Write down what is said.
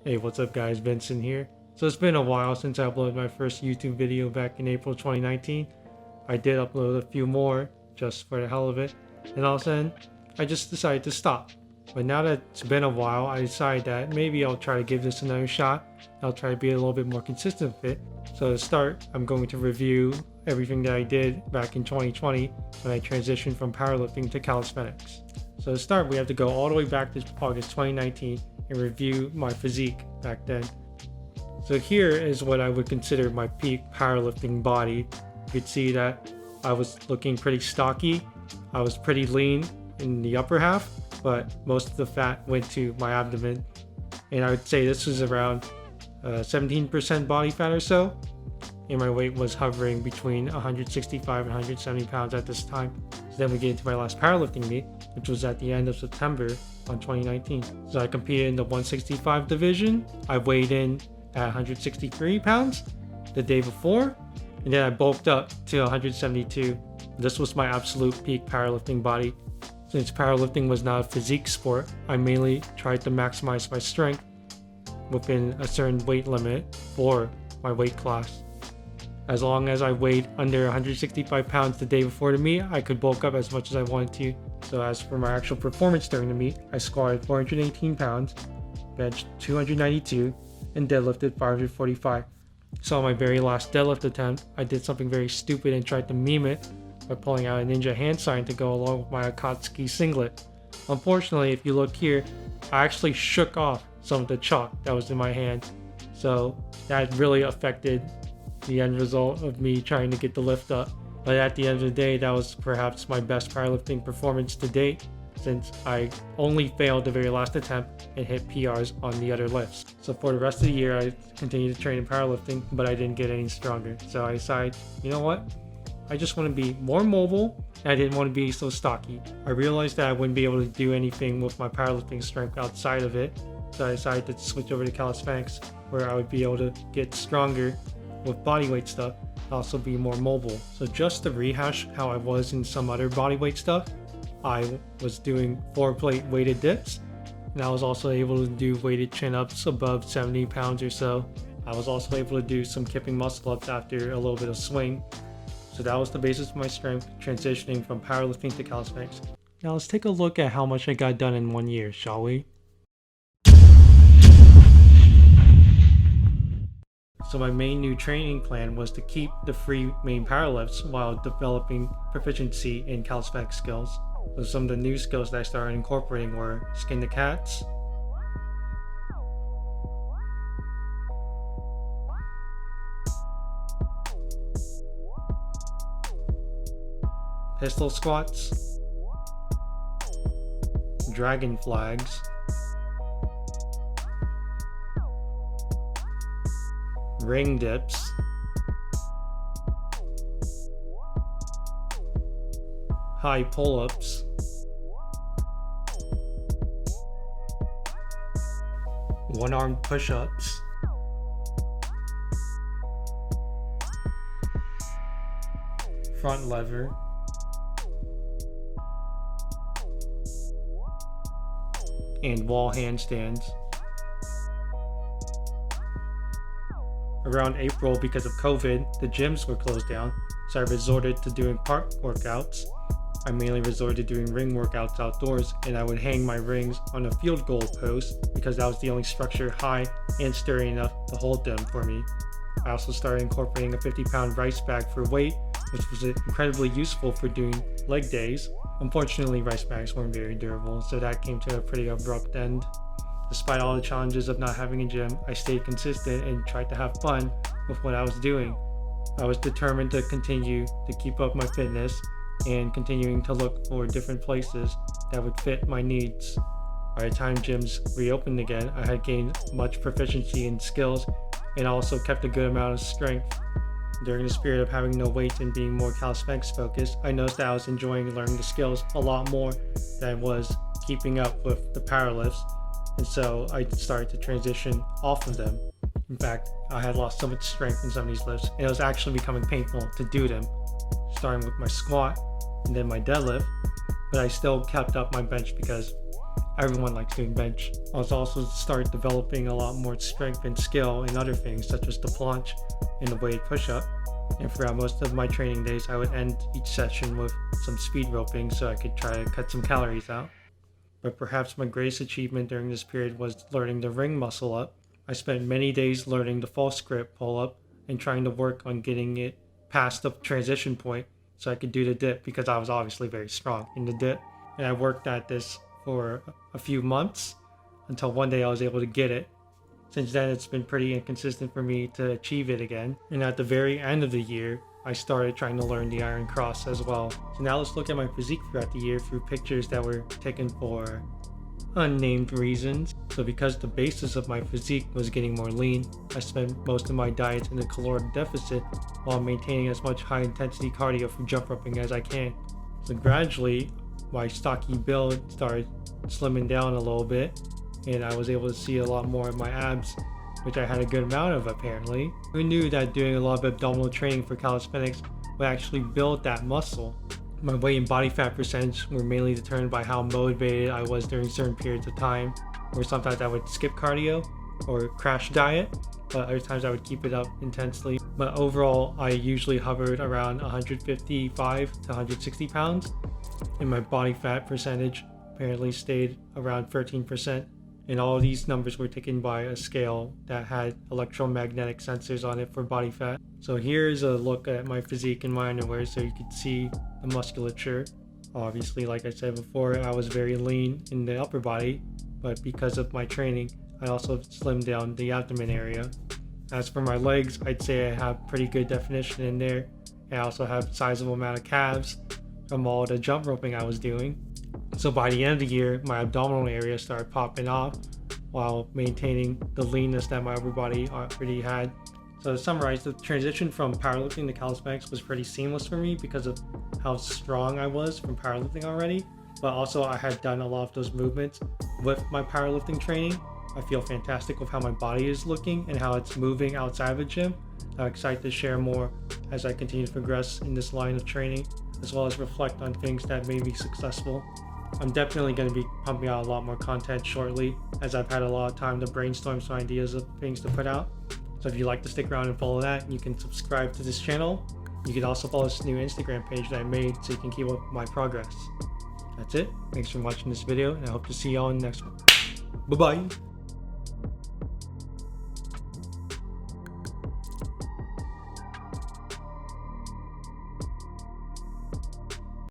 Hey, what's up guys, Vincent here. So it's been a while since I uploaded my first YouTube video back in April 2019. I did upload a few more just for the hell of it, and all of a sudden I just decided to stop. But now that it's been a while, I decided that maybe I'll try to give this another shot. I'll try to be a little bit more consistent with it. So to start, I'm going to review everything that I did back in 2020 when I transitioned from powerlifting to calisthenics. So to start, we have to go all the way back to August 2019 and review my physique back then. So here is what I would consider my peak powerlifting body. You could see that I was looking pretty stocky. I was pretty lean in the upper half, but most of the fat went to my abdomen. And I would say this was around 17% body fat or so. And my weight was hovering between 165 and 170 pounds at this time. So then we get into my last powerlifting meet, which was at the end of September on 2019. So I competed in the 165 division. I weighed in at 163 pounds the day before, and then I bulked up to 172. This was my absolute peak powerlifting body. Since powerlifting was not a physique sport, I mainly tried to maximize my strength within a certain weight limit for my weight class. As long as I weighed under 165 pounds the day before the meet, I could bulk up as much as I wanted to. So as for my actual performance during the meet, I squatted 418 pounds, benched 292, and deadlifted 545. So on my very last deadlift attempt, I did something very stupid and tried to meme it by pulling out a ninja hand sign to go along with my Akatsuki singlet. Unfortunately, if you look here, I actually shook off some of the chalk that was in my hand. So that really affected the end result of me trying to get the lift up. But at the end of the day, that was perhaps my best powerlifting performance to date, since I only failed the very last attempt and hit PRs on the other lifts. So for the rest of the year, I continued to train in powerlifting, but I didn't get any stronger. So I decided, you know what? I just want to be more mobile, and I didn't want to be so stocky. I realized that I wouldn't be able to do anything with my powerlifting strength outside of it. So I decided to switch over to calisthenics, where I would be able to get stronger with bodyweight stuff, also be more mobile. So just to rehash how I was in some other bodyweight stuff, I was doing 4-plate weighted dips, and I was also able to do weighted chin-ups above 70 pounds or so. I was also able to do some kipping muscle-ups after a little bit of swing. So that was the basis of my strength, transitioning from powerlifting to calisthenics. Now let's take a look at how much I got done in 1 year, shall we? So my main new training plan was to keep the free main power lifts while developing proficiency in calisthenics skills. So some of the new skills that I started incorporating were skin to cats, pistol squats, dragon flags, ring dips, high pull-ups, one-armed push-ups, front lever, and wall handstands. Around April, because of COVID, the gyms were closed down, so I resorted to doing park workouts. I mainly resorted to doing ring workouts outdoors, and I would hang my rings on a field goal post because that was the only structure high and sturdy enough to hold them for me. I also started incorporating a 50-pound rice bag for weight, which was incredibly useful for doing leg days. Unfortunately, rice bags weren't very durable, so that came to a pretty abrupt end. Despite all the challenges of not having a gym, I stayed consistent and tried to have fun with what I was doing. I was determined to continue to keep up my fitness and continuing to look for different places that would fit my needs. By the time gyms reopened again, I had gained much proficiency in skills and also kept a good amount of strength. During this period of having no weights and being more calisthenics focused, I noticed that I was enjoying learning the skills a lot more than I was keeping up with the power lifts. And so I started to transition off of them. In fact, I had lost so much strength in some of these lifts, and it was actually becoming painful to do them, starting with my squat and then my deadlift. But I still kept up my bench because everyone likes doing bench. I was also start developing a lot more strength and skill in other things such as the planche and the weighted push-up. And throughout most of my training days, I would end each session with some speed roping so I could try to cut some calories out. But perhaps my greatest achievement during this period was learning the ring muscle up. I spent many days learning the false grip pull-up and trying to work on getting it past the transition point so I could do the dip, because I was obviously very strong in the dip. And I worked at this for a few months until one day I was able to get it. Since then, it's been pretty inconsistent for me to achieve it again. And at the very end of the year, I started trying to learn the iron cross as well. So now let's look at my physique throughout the year through pictures that were taken for unnamed reasons. So because the basis of my physique was getting more lean, I spent most of my diets in a caloric deficit while maintaining as much high intensity cardio for jump roping as I can. So gradually, my stocky build started slimming down a little bit, and I was able to see a lot more of my abs, which I had a good amount of apparently. Who knew that doing a lot of abdominal training for calisthenics would actually build that muscle? My weight and body fat percentage were mainly determined by how motivated I was during certain periods of time, where sometimes I would skip cardio or crash diet, but other times I would keep it up intensely. But overall, I usually hovered around 155 to 160 pounds, and my body fat percentage apparently stayed around 13%. And all of these numbers were taken by a scale that had electromagnetic sensors on it for body fat. So here's a look at my physique in my underwear so you can see the musculature. Obviously, like I said before, I was very lean in the upper body, but because of my training, I also slimmed down the abdomen area. As for my legs, I'd say I have pretty good definition in there. I also have a sizable amount of calves from all the jump roping I was doing. So by the end of the year, my abdominal area started popping off while maintaining the leanness that my upper body already had. So to summarize, the transition from powerlifting to calisthenics was pretty seamless for me because of how strong I was from powerlifting already, but also I had done a lot of those movements with my powerlifting training. I feel fantastic with how my body is looking and how it's moving outside of the gym. I'm excited to share more as I continue to progress in this line of training, as well as reflect on things that made me successful. I'm definitely going to be pumping out a lot more content shortly, as I've had a lot of time to brainstorm some ideas of things to put out. So if you'd like to stick around and follow that, you can subscribe to this channel. You can also follow this new Instagram page that I made so you can keep up with my progress. That's it. Thanks for watching this video, and I hope to see you all in the next one. Bye-bye.